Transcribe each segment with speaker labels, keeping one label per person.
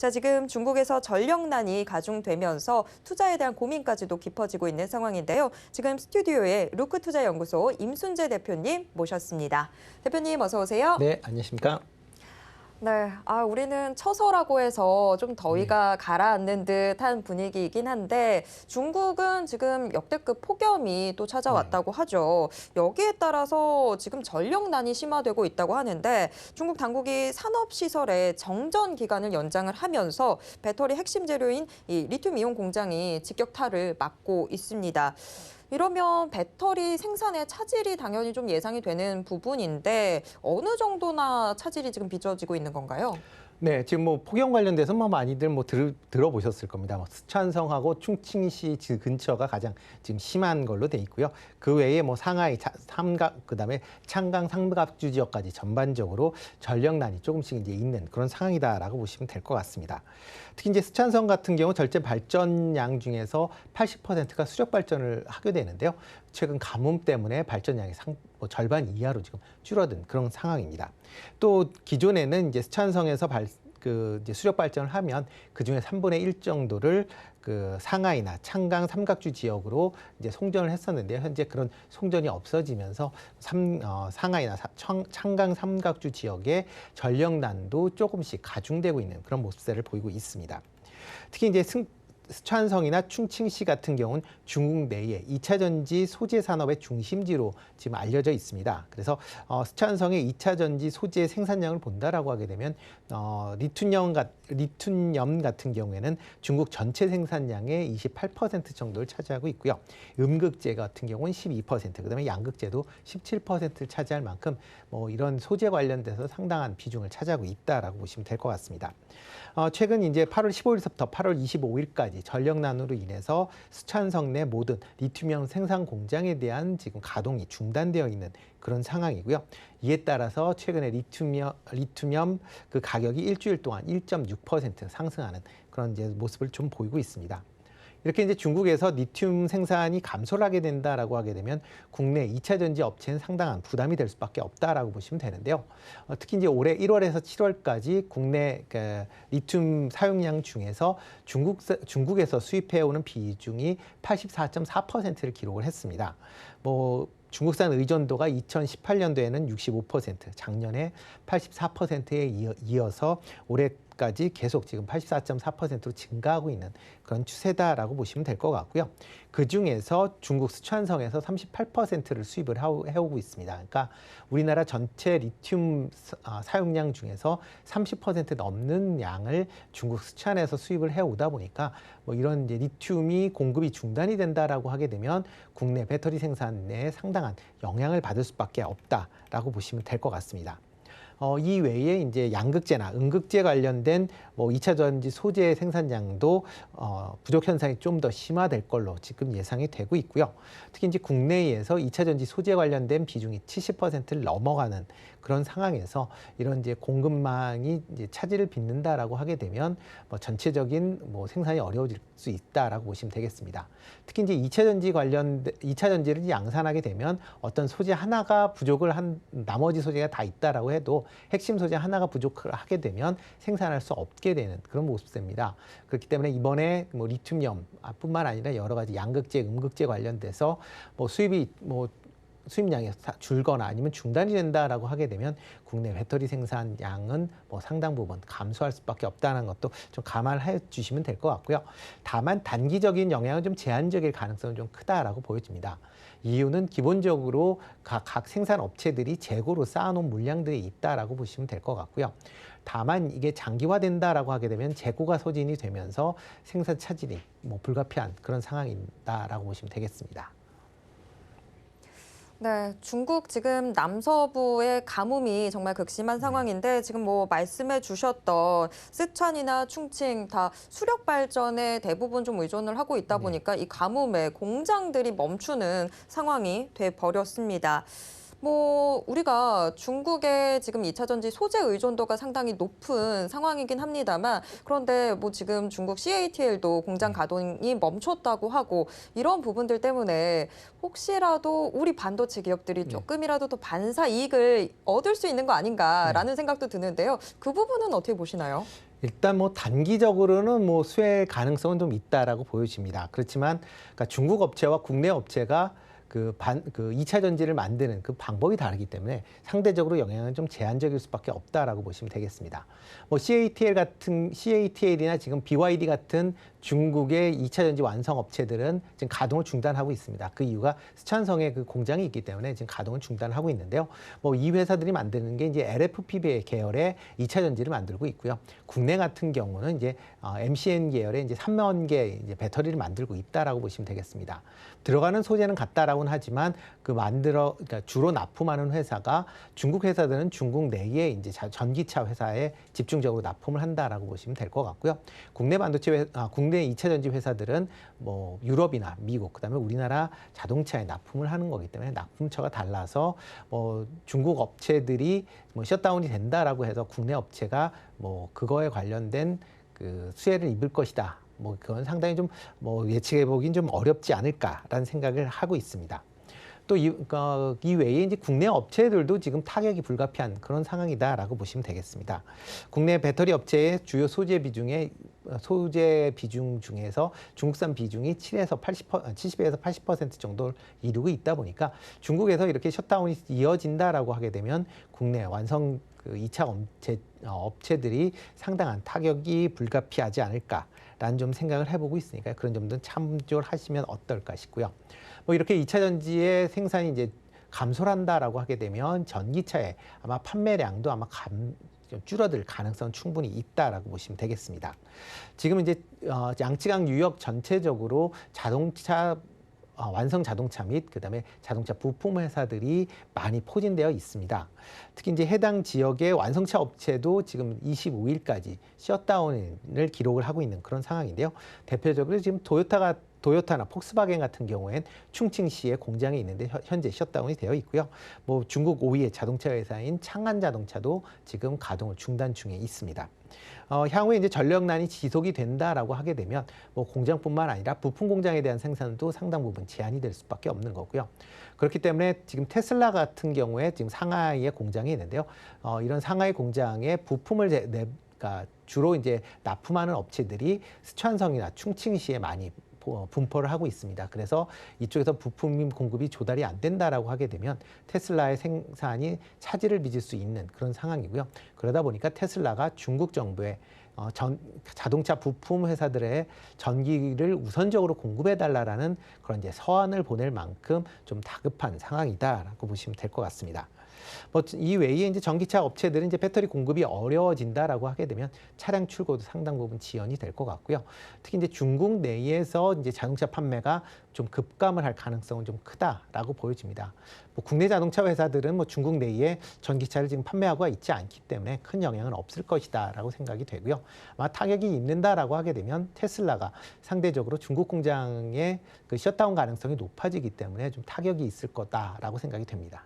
Speaker 1: 자, 지금 중국에서 전력난이 가중되면서 투자에 대한 고민까지도 깊어지고 있는 상황인데요. 지금 스튜디오에 루크투자연구소 임순재 대표님 모셨습니다. 대표님 어서 오세요.
Speaker 2: 네, 안녕하십니까?
Speaker 1: 네, 우리는 처서라고 해서 좀 더위가 가라앉는 듯한 분위기이긴 한데 중국은 지금 역대급 폭염이 또 찾아왔다고 하죠. 여기에 따라서 지금 전력난이 심화되고 있다고 하는데 중국 당국이 산업시설의 정전 기간을 연장을 하면서 배터리 핵심 재료인 이 리튬이온 공장이 직격탄을 맞고 있습니다. 이러면 배터리 생산에 차질이 당연히 좀 예상이 되는 부분인데 어느 정도나 차질이 지금 빚어지고 있는 건가요?
Speaker 2: 네, 지금 뭐 폭염 관련돼서 많이들 들어보셨을 겁니다. 스촨성하고 충칭시 근처가 가장 지금 심한 걸로 돼 있고요. 그 외에 상하이, 삼각, 그다음에 창강, 삼각주 지역까지 전반적으로 전력난이 조금씩 이제 있는 그런 상황이다라고 보시면 될 것 같습니다. 특히 이제 스촨성 같은 경우 절대 발전량 중에서 80%가 수력 발전을 하게 되는데요. 최근 가뭄 때문에 발전량이 절반 이하로 지금 줄어든 그런 상황입니다. 또 기존에는 이제 스촨성에서 이제 수력 발전을 하면 그 중에 3분의 1 정도를 그 상하이나 창강 삼각주 지역으로 이제 송전을 했었는데요. 현재 그런 송전이 없어지면서 상하이나 창강 삼각주 지역의 전력난도 조금씩 가중되고 있는 그런 모습세를 보이고 있습니다. 특히 이제 스촨성이나 충칭시 같은 경우는 중국 내의 2차 전지 소재 산업의 중심지로 지금 알려져 있습니다. 그래서 스촨성의 2차 전지 소재 생산량을 본다라고 하게 되면 리튬 같은 경우에는 중국 전체 생산량의 28% 정도를 차지하고 있고요. 음극재 같은 경우는 12%, 그다음에 양극재도 17%를 차지할 만큼 이런 소재 관련돼서 상당한 비중을 차지하고 있다라고 보시면 될 것 같습니다. 최근 이제 8월 15일부터 8월 25일까지 전력난으로 인해서 스촨성 내 모든 리튬이온 생산 공장에 대한 지금 가동이 중단되어 있는 그런 상황이고요. 이에 따라서 최근에 리튬이온 그 가격이 일주일 동안 1.6% 상승하는 그런 이제 모습을 좀 보이고 있습니다. 이렇게 이제 중국에서 리튬 생산이 감소를 하게 된다라고 하게 되면 국내 2차 전지 업체는 상당한 부담이 될 수밖에 없다라고 보시면 되는데요. 특히 이제 올해 1월에서 7월까지 국내 리튬 사용량 중에서 중국에서 수입해오는 비중이 84.4%를 기록을 했습니다. 중국산 의존도가 2018년도에는 65%, 작년에 84%에 이어서 올해까지 계속 지금 84.4%로 증가하고 있는 그런 추세다라고 보시면 될 것 같고요. 그 중에서 중국 스촨성에서 38%를 수입을 해오고 있습니다. 그러니까 우리나라 전체 리튬 사용량 중에서 30% 넘는 양을 중국 스촨에서 수입을 해오다 보니까 이런 이제 리튬이 공급이 중단이 된다라고 하게 되면 국내 배터리 생산에 상당한 영향을 받을 수밖에 없다라고 보시면 될 것 같습니다. 이 외에 이제 양극재나 음극재 관련된 2차 전지 소재 생산량도 부족 현상이 좀 더 심화될 걸로 지금 예상이 되고 있고요. 특히 이제 국내에서 2차 전지 소재 관련된 비중이 70%를 넘어가는 그런 상황에서 이런 이제 공급망이 이제 차질을 빚는다라고 하게 되면 전체적인 생산이 어려워질 수 있다라고 보시면 되겠습니다. 특히 이제 2차 전지를 양산하게 되면 어떤 소재 하나가 부족을 한 나머지 소재가 다 있다라고 해도 핵심 소재 하나가 부족을 하게 되면 생산할 수 없게 되는 그런 모습입니다. 그렇기 때문에 이번에 리튬이온뿐만 아니라 여러 가지 양극재, 음극재 관련돼서 수입량이 줄거나 아니면 중단이 된다라고 하게 되면 국내 배터리 생산량은 상당 부분 감소할 수밖에 없다는 것도 좀 감안해 주시면 될 것 같고요. 다만 단기적인 영향은 좀 제한적일 가능성은 좀 크다라고 보여집니다. 이유는 기본적으로 각 생산 업체들이 재고로 쌓아놓은 물량들이 있다라고 보시면 될 것 같고요. 다만 이게 장기화된다라고 하게 되면 재고가 소진이 되면서 생산 차질이 불가피한 그런 상황이다라고 보시면 되겠습니다.
Speaker 1: 네, 중국 지금 남서부의 가뭄이 정말 극심한 상황인데 지금 말씀해 주셨던 스촨이나 충칭 다 수력 발전에 대부분 좀 의존을 하고 있다 보니까 이 가뭄에 공장들이 멈추는 상황이 돼 버렸습니다. 우리가 중국의 지금 2차 전지 소재 의존도가 상당히 높은 상황이긴 합니다만 그런데 지금 중국 CATL도 공장 가동이 멈췄다고 하고 이런 부분들 때문에 혹시라도 우리 반도체 기업들이 조금이라도 더 반사 이익을 얻을 수 있는 거 아닌가라는 생각도 드는데요. 그 부분은 어떻게 보시나요?
Speaker 2: 일단 뭐 단기적으로는 뭐 수혜 가능성은 좀 있다라고 보여집니다. 그렇지만 그러니까 중국 업체와 국내 업체가 그 2차 전지를 만드는 그 방법이 다르기 때문에 상대적으로 영향은 좀 제한적일 수밖에 없다라고 보시면 되겠습니다. 뭐 CATL이나 지금 BYD 같은 중국의 2차 전지 완성 업체들은 지금 가동을 중단하고 있습니다. 그 이유가 스촨성에 그 공장이 있기 때문에 지금 가동을 중단하고 있는데요. 뭐 이 회사들이 만드는 게 이제 LFP 계열의 2차 전지를 만들고 있고요. 국내 같은 경우는 이제 MCN 계열의 이제 3만 개 이제 배터리를 만들고 있다라고 보시면 되겠습니다. 들어가는 소재는 같다라고는 하지만 그러니까 주로 납품하는 회사가 중국 회사들은 중국 내에 이제 전기차 회사에 집중적으로 납품을 한다라고 보시면 될 것 같고요. 국내 국내 2차 전지 회사들은 뭐 유럽이나 미국, 그다음에 우리나라 자동차에 납품을 하는 거기 때문에 납품처가 달라서 중국 업체들이 뭐 셧다운이 된다라고 해서 국내 업체가 뭐 그거에 관련된 그 수혜를 입을 것이다. 뭐 그건 상당히 좀 뭐 예측해 보긴 좀 어렵지 않을까라는 생각을 하고 있습니다. 또 이 외에 이제 국내 업체들도 지금 타격이 불가피한 그런 상황이다라고 보시면 되겠습니다. 국내 배터리 업체의 주요 소재 비중 중에서 중국산 비중이 70에서 80% 정도를 이루고 있다 보니까 중국에서 이렇게 셧다운이 이어진다라고 하게 되면 국내 완성 그 2차 업체들이 상당한 타격이 불가피하지 않을까라는 좀 생각을 해보고 있으니까 그런 점들은 참조를 하시면 어떨까 싶고요. 뭐 이렇게 2차 전지의 생산이 이제 감소를 한다라고 하게 되면 전기차의 아마 판매량도 아마 좀 줄어들 가능성은 충분히 있다라고 보시면 되겠습니다. 지금 이제 양쯔강 유역 전체적으로 완성 자동차 및 그다음에 자동차 부품 회사들이 많이 포진되어 있습니다. 특히 이제 해당 지역의 완성차 업체도 지금 25일까지 셧다운을 기록을 하고 있는 그런 상황인데요. 대표적으로 지금 도요타나 폭스바겐 같은 경우엔 충칭시에 공장이 있는데 현재 셧다운이 되어 있고요. 뭐 중국 5위의 자동차 회사인 창안 자동차도 지금 가동을 중단 중에 있습니다. 향후에 이제 전력난이 지속이 된다라고 하게 되면 뭐 공장뿐만 아니라 부품 공장에 대한 생산도 상당 부분 제한이 될 수밖에 없는 거고요. 그렇기 때문에 지금 테슬라 같은 경우에 지금 상하이에 공장이 있는데요. 이런 상하이 공장에 부품을 그러니까 주로 이제 납품하는 업체들이 스촨성이나 충칭시에 많이 분포를 하고 있습니다. 그래서 이쪽에서 부품 공급이 조달이 안 된다라고 하게 되면 테슬라의 생산이 차질을 빚을 수 있는 그런 상황이고요. 그러다 보니까 테슬라가 중국 정부의 자동차 부품 회사들의 전기를 우선적으로 공급해달라는 그런 이제 서한을 보낼 만큼 좀 다급한 상황이다라고 보시면 될 것 같습니다. 뭐 이 외에 이제 전기차 업체들은 이제 배터리 공급이 어려워진다라고 하게 되면 차량 출고도 상당 부분 지연이 될 것 같고요. 특히 이제 중국 내에서 이제 자동차 판매가 좀 급감을 할 가능성은 좀 크다라고 보여집니다. 뭐 국내 자동차 회사들은 뭐 중국 내에 전기차를 지금 판매하고 있지 않기 때문에 큰 영향은 없을 것이다라고 생각이 되고요. 아마 타격이 있는다라고 하게 되면 테슬라가 상대적으로 중국 공장의 그 셧다운 가능성이 높아지기 때문에 좀 타격이 있을 거다라고 생각이 됩니다.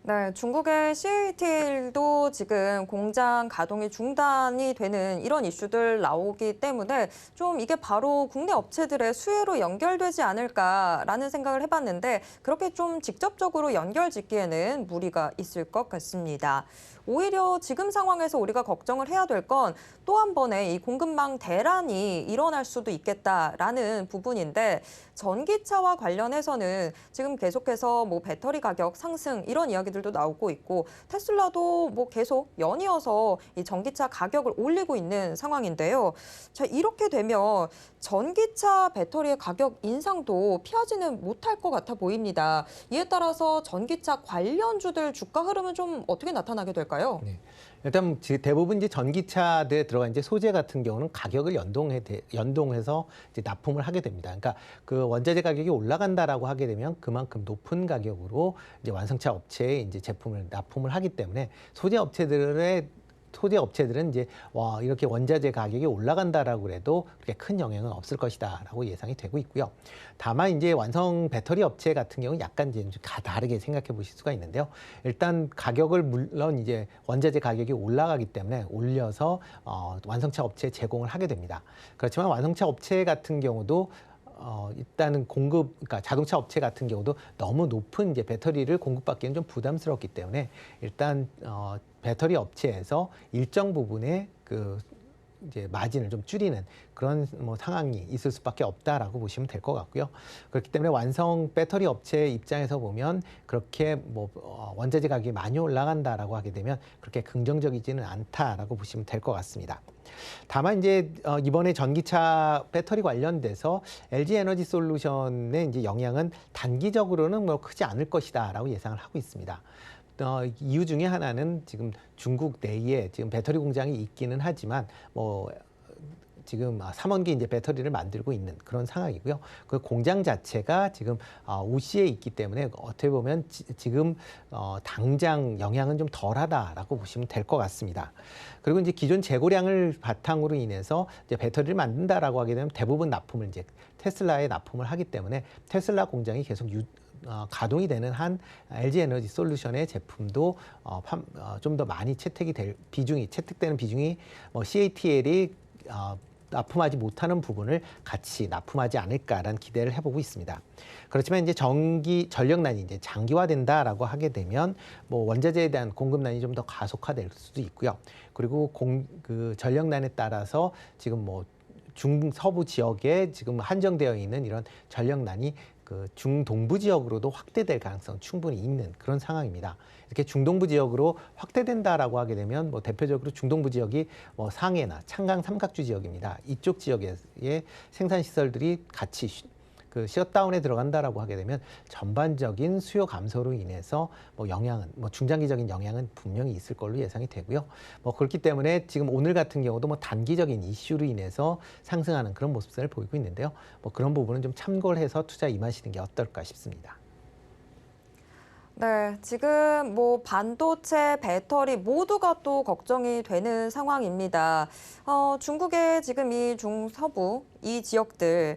Speaker 1: 네, 중국의 CATL도 지금 공장 가동이 중단이 되는 이런 이슈들 나오기 때문에 좀 이게 바로 국내 업체들의 수혜로 연결되지 않을까라는 생각을 해봤는데 그렇게 좀 직접적으로 연결짓기에는 무리가 있을 것 같습니다. 오히려 지금 상황에서 우리가 걱정을 해야 될 건 또 한 번의 이 공급망 대란이 일어날 수도 있겠다라는 부분인데 전기차와 관련해서는 지금 계속해서 뭐 배터리 가격 상승 이런 이야기들도 나오고 있고 테슬라도 뭐 계속 연이어서 이 전기차 가격을 올리고 있는 상황인데요. 자, 이렇게 되면 전기차 배터리의 가격 인상도 피하지는 못할 것 같아 보입니다. 이에 따라서 전기차 관련주들 주가 흐름은 좀 어떻게 나타나게 될까요?
Speaker 2: 네. 일단 대부분 이제 전기차들에 들어간 이제 소재 같은 경우는 가격을 연동해서 이제 납품을 하게 됩니다. 그러니까 그 원자재 가격이 올라간다라고 하게 되면 그만큼 높은 가격으로 이제 완성차 업체에 이제 제품을 납품을 하기 때문에 소재 업체들은 이제 이렇게 원자재 가격이 올라간다라고 해도 그렇게 큰 영향은 없을 것이다라고 예상이 되고 있고요. 다만 이제 완성 배터리 업체 같은 경우는 약간 이제 좀 다르게 생각해 보실 수가 있는데요. 일단 가격을 물론 이제 원자재 가격이 올라가기 때문에 올려서 완성차 업체에 제공을 하게 됩니다. 그렇지만 완성차 업체 같은 경우도 일단은 그러니까 자동차 업체 같은 경우도 너무 높은 이제 배터리를 공급받기는 좀 부담스럽기 때문에 일단 배터리 업체에서 일정 부분의 이제 마진을 좀 줄이는 그런 뭐 상황이 있을 수밖에 없다라고 보시면 될 것 같고요. 그렇기 때문에 완성 배터리 업체 입장에서 보면 그렇게 뭐 원자재 가격이 많이 올라간다라고 하게 되면 그렇게 긍정적이지는 않다라고 보시면 될 것 같습니다. 다만 이제 이번에 전기차 배터리 관련돼서 LG 에너지 솔루션의 이제 영향은 단기적으로는 뭐 크지 않을 것이다라고 예상을 하고 있습니다. 이유 중에 하나는 지금 중국 내에 지금 배터리 공장이 있기는 하지만 뭐 지금 3원기 이제 배터리를 만들고 있는 그런 상황이고요. 그 공장 자체가 지금 우시에 있기 때문에 어떻게 보면 지금 당장 영향은 좀 덜하다라고 보시면 될 것 같습니다. 그리고 이제 기존 재고량을 바탕으로 인해서 이제 배터리를 만든다라고 하게 되면 대부분 납품을 이제 테슬라에 납품을 하기 때문에 테슬라 공장이 계속 가동이 되는 한 LG 에너지 솔루션의 제품도 좀 더 많이 채택되는 비중이 CATL이 납품하지 못하는 부분을 같이 납품하지 않을까라는 기대를 해보고 있습니다. 그렇지만 이제 전력난이 이제 장기화된다라고 하게 되면 뭐 원자재에 대한 공급난이 좀 더 가속화될 수도 있고요. 그리고 전력난에 따라서 지금 뭐 중서부 지역에 지금 한정되어 있는 이런 전력난이 중동부 지역으로도 확대될 가능성 충분히 있는 그런 상황입니다. 이렇게 중동부 지역으로 확대된다라고 하게 되면 뭐 대표적으로 중동부 지역이 뭐 상해나 창강 삼각주 지역입니다. 이쪽 지역의 생산 시설들이 같이 셧다운에 들어간다라고 하게 되면 전반적인 수요 감소로 인해서 뭐 중장기적인 영향은 분명히 있을 걸로 예상이 되고요. 뭐 그렇기 때문에 지금 오늘 같은 경우도 뭐 단기적인 이슈로 인해서 상승하는 그런 모습을 보이고 있는데요. 뭐 그런 부분은 좀 참고를 해서 투자 임하시는 게 어떨까 싶습니다.
Speaker 1: 네, 지금 뭐 반도체, 배터리 모두가 또 걱정이 되는 상황입니다. 중국의 지금 이 중서부 이 지역들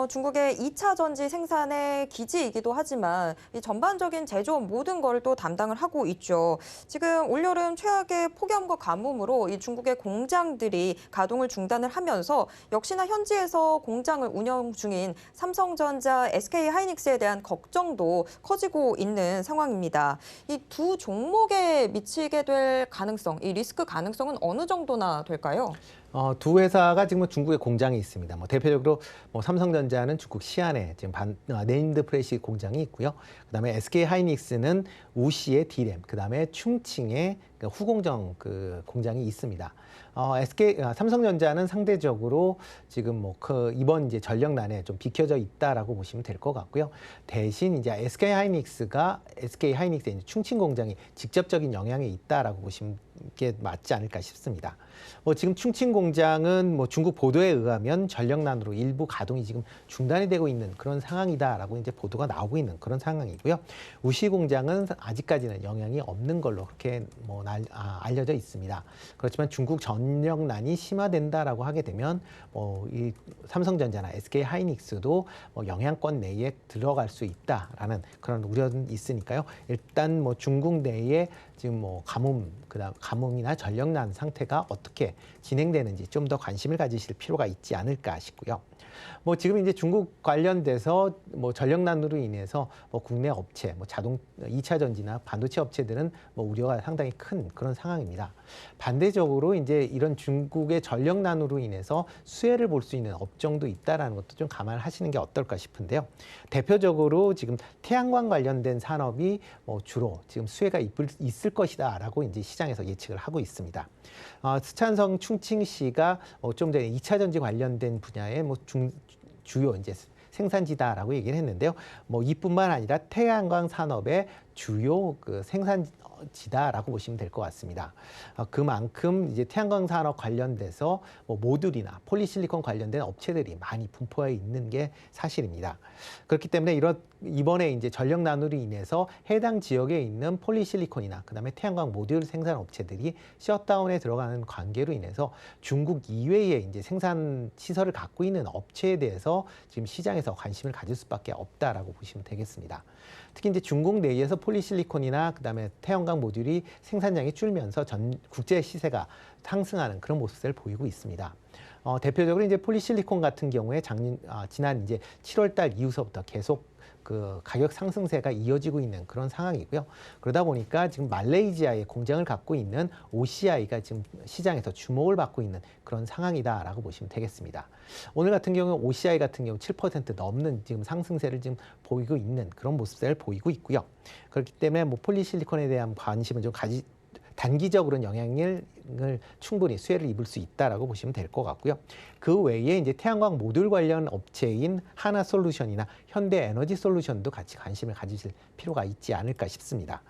Speaker 1: 중국의 2차 전지 생산의 기지이기도 하지만 이 전반적인 제조업 모든 걸 또 담당을 하고 있죠. 지금 올여름 최악의 폭염과 가뭄으로 이 중국의 공장들이 가동을 중단을 하면서 역시나 현지에서 공장을 운영 중인 삼성전자, SK하이닉스에 대한 걱정도 커지고 있는 상황입니다. 이 두 종목에 미치게 될 가능성, 이 리스크 가능성은 어느 정도나 될까요?
Speaker 2: 두 회사가 지금 중국에 공장이 있습니다. 뭐 대표적으로 뭐 삼성전자는 중국 시안에 지금 네임드 프레시 공장이 있고요. 그다음에 SK 하이닉스는 우시의 D램, 그다음에 충칭에 후공정 공장이 있습니다. 삼성전자는 상대적으로 지금 뭐 이번 이제 전력난에 좀 비켜져 있다라고 보시면 될 것 같고요. 대신 이제 SK 하이닉스의 충칭 공장이 직접적인 영향이 있다라고 보시면 게 맞지 않을까 싶습니다. 뭐 지금 충칭 공장은 뭐 중국 보도에 의하면 전력난으로 일부 가동이 지금 중단이 되고 있는 그런 상황이다라고 이제 보도가 나오고 있는 그런 상황이고요. 우시 공장은 아직까지는 영향이 없는 걸로 그렇게 뭐 알려져 있습니다. 그렇지만 중국 전력난이 심화된다라고 하게 되면 이 삼성전자나 SK 하이닉스도 뭐 영향권 내에 들어갈 수 있다라는 그런 우려는 있으니까요. 일단 뭐 중국 내에 지금 뭐 가뭄이나 전력난 상태가 어떻게 진행되는지 좀 더 관심을 가지실 필요가 있지 않을까 싶고요. 뭐 지금 이제 중국 관련돼서 뭐 전력난으로 인해서 뭐 국내 업체, 뭐 2차 전지나 반도체 업체들은 뭐 우려가 상당히 큰 그런 상황입니다. 반대적으로 이제 이런 중국의 전력난으로 인해서 수혜를 볼 수 있는 업종도 있다라는 것도 좀 감안하시는 게 어떨까 싶은데요. 대표적으로 지금 태양광 관련된 산업이 뭐 주로 지금 수혜가 있을 것이다라고 이제 시장에서 예측을 하고 있습니다. 스촨성 충칭시가 좀 전에 2차 전지 관련된 분야의 뭐 주요 이제 생산지다라고 얘기를 했는데요. 뭐 이뿐만 아니라 태양광 산업의 주요 생산지다라고 보시면 될 것 같습니다. 그만큼 이제 태양광 산업 관련돼서 뭐 모듈이나 폴리실리콘 관련된 업체들이 많이 분포해 있는 게 사실입니다. 그렇기 때문에 이번에 이제 전력난으로 인해서 해당 지역에 있는 폴리실리콘이나 그다음에 태양광 모듈 생산 업체들이 셧다운에 들어가는 관계로 인해서 중국 이외에 이제 생산 시설을 갖고 있는 업체에 대해서 지금 시장에서 관심을 가질 수밖에 없다라고 보시면 되겠습니다. 특히 이제 중국 내에서 폴리실리콘이나 그다음에 태양광 태양광 모듈이 생산량이 줄면서 국제 시세가 상승하는 그런 모습을 보이고 있습니다. 대표적으로 이제 폴리실리콘 같은 경우에 지난 이제 7월 달 이후서부터 계속 그 가격 상승세가 이어지고 있는 그런 상황이고요. 그러다 보니까 지금 말레이시아에 공장을 갖고 있는 OCI가 지금 시장에서 주목을 받고 있는 그런 상황이다라고 보시면 되겠습니다. 오늘 같은 경우 OCI 같은 경우 7% 넘는 지금 상승세를 지금 보이고 있는 그런 모습을 보이고 있고요. 그렇기 때문에 뭐 폴리실리콘에 대한 관심을 좀 단기적으로는 영향을 충분히 수혜를 입을 수 있다라고 보시면 될 것 같고요. 그 외에 이제 태양광 모듈 관련 업체인 하나솔루션이나 현대에너지솔루션도 같이 관심을 가지실 필요가 있지 않을까 싶습니다.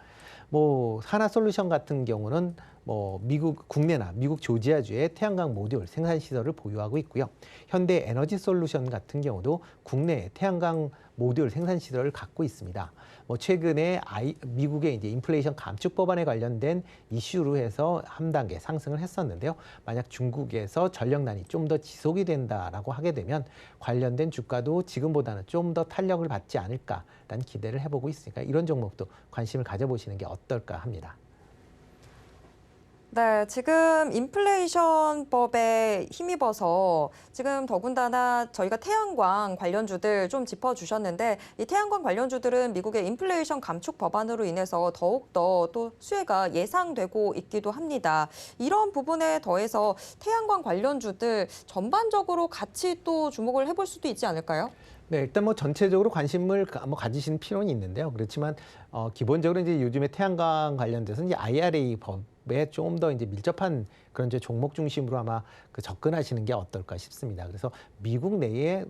Speaker 2: 뭐 하나솔루션 같은 경우는 뭐 국내나 미국 조지아주에 태양광 모듈 생산 시설을 보유하고 있고요. 현대에너지솔루션 같은 경우도 국내에 태양광 모듈 생산 시설을 갖고 있습니다. 뭐 최근에 미국의 이제 인플레이션 감축 법안에 관련된 이슈로 해서 한 단계 상승을 했었는데요. 만약 중국에서 전력난이 좀 더 지속이 된다라고 하게 되면 관련된 주가도 지금보다는 좀 더 탄력을 받지 않을까라는 기대를 해보고 있으니까 이런 종목도 관심을 가져보시는 게 어떨까 합니다.
Speaker 1: 네, 지금 인플레이션법에 힘입어서 지금 더군다나 저희가 태양광 관련주들 좀 짚어주셨는데 이 태양광 관련주들은 미국의 인플레이션 감축 법안으로 인해서 더욱더 또 수혜가 예상되고 있기도 합니다. 이런 부분에 더해서 태양광 관련주들 전반적으로 같이 또 주목을 해볼 수도 있지 않을까요?
Speaker 2: 네, 일단 뭐 전체적으로 관심을 가지시는 필요는 있는데요. 그렇지만 기본적으로 이제 요즘에 태양광 관련돼서 이제 IRA 법에 좀 더 이제 밀접한 그런 이제 종목 중심으로 아마 접근하시는 게 어떨까 싶습니다. 그래서 미국 내에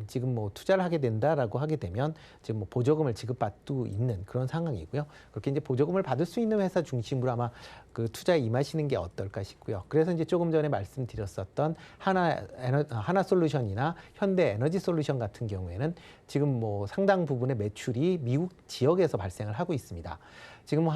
Speaker 2: 지금 뭐 투자를 하게 된다라고 하게 되면 지금 뭐 보조금을 지급받고 있는 그런 상황이고요. 그렇게 이제 보조금을 받을 수 있는 회사 중심으로 아마 그 투자에 임하시는 게 어떨까 싶고요. 그래서 이제 조금 전에 말씀드렸었던 하나솔루션이나 현대에너지솔루션 같은 경우에는 지금 뭐 상당 부분의 매출이 미국 지역에서 발생을 하고 있습니다. 지금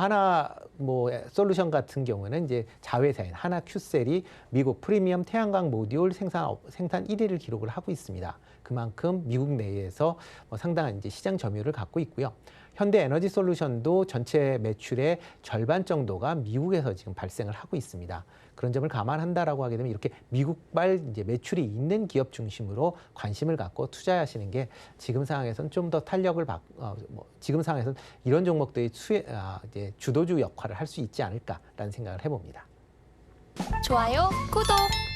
Speaker 2: 솔루션 같은 경우는 이제 자회사인 하나큐셀이 미국 프리미엄 태양광 모듈 생산 1위를 기록을 하고 있습니다. 그만큼 미국 내에서 상당한 이제 시장 점유율을 갖고 있고요. 현대에너지솔루션도 전체 매출의 절반 정도가 미국에서 지금 발생을 하고 있습니다. 그런 점을 감안한다라고 하게 되면 이렇게 미국발 이제 매출이 있는 기업 중심으로 관심을 갖고 투자하시는 게 지금 상황에서는 좀 더 탄력을 지금 상황에서는 이런 종목들이 이제 주도주 역할을 할 수 있지 않을까라는 생각을 해봅니다.
Speaker 3: 좋아요, 구독!